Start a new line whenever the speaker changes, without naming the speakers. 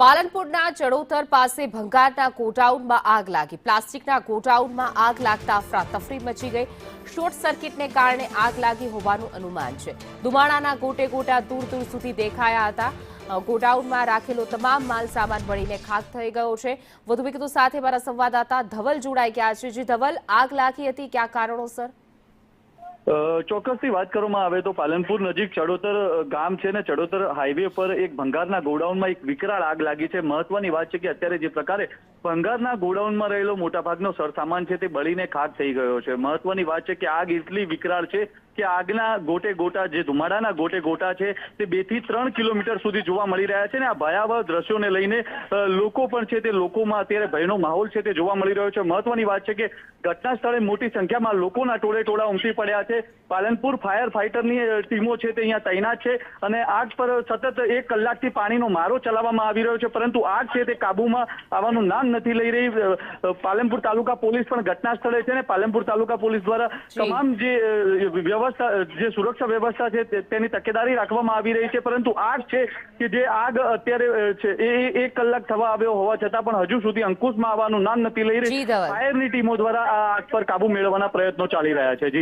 પાલનપુરના ચડોતર પાસે ભંગારના ગોડાઉનમાં આગ લાગી। પ્લાસ્ટિકના ગોડાઉનમાં આગ લાગતા અફરાતફરી મચી ગઈ। શોર્ટ સર્કિટને કારણે આગ લાગી હોવાનું અનુમાન છે। ધુમાડાના ગોટે ગોટા દૂર દૂર સુધી દેખાયા હતા। ગોડાઉનમાં રાખેલો તમામ માલ સામાન બળીને ખાખ થઈ ગયો છે। વધુ વિગતો સાથે મારા સંવાદદાતા ધવલ જોડાઈ ગયા છે। જી ધવલ, આગ લાગી હતી, કયા કારણોસર?
ચોક્કસથી વાત કરવામાં આવે તો પાલનપુર નજીક ચડોતર ગામ છે ને ચડોતર હાઈવે પર એક ભંગારના ગોડાઉનમાં એક વિકરાળ આગ લાગી છે। મહત્વની વાત છે કે અત્યારે જે પ્રકારે ભંગારના ગોડાઉનમાં રહેલો મોટાભાગનો સરસામાન છે તે બળીને ખાક થઈ ગયો છે। મહત્વની વાત છે કે આગ એટલી વિકરાળ છે કે આગના ગોટે ગોટા, જે ધુમાડાના ગોટે ગોટા છે તે 2 થી 3 કિલોમીટર સુધી જોવા મળી રહ્યા છે ને આ ભયાવહ દ્રશ્યોને લઈને લોકો પણ છે તે લોકોમાં અત્યારે ભયનો માહોલ છે તે જોવા મળી રહ્યો છે। મહત્વની વાત છે કે ઘટના સ્થળે મોટી સંખ્યામાં લોકોના ટોળે ટોળા ઉમટી પડ્યા છે। પાલનપુર ફાયર ફાઈટરની ટીમો છે તે અહીંયા તૈનાત છે અને આગ પર સતત 1 કલાકથી પાણીનો મારો ચલાવવામાં આવી રહ્યો છે, પરંતુ આગ છે તે કાબુમાં આવવાનું નામ નથી લઈ રહી। પાલનપુર તાલુકા પોલીસ પણ ઘટના સ્થળે છે ને પાલનપુર તાલુકા પોલીસ દ્વારા તમામ જે સુરક્ષા વ્યવસ્થા છે તેની તકેદારી રાખવામાં આવી રહી છે, પરંતુ આગ છે કે જે આગ અત્યારે છે એ 1 કલાક થવા આવ્યો હોવા છતાં પણ હજુ સુધી અંકુશમાં આવવાનું નામ નથી લઈ રહી। ફાયરની ટીમો દ્વારા આ આગ પર કાબુ મેળવવાના પ્રયત્નો ચાલી રહ્યા છે। જી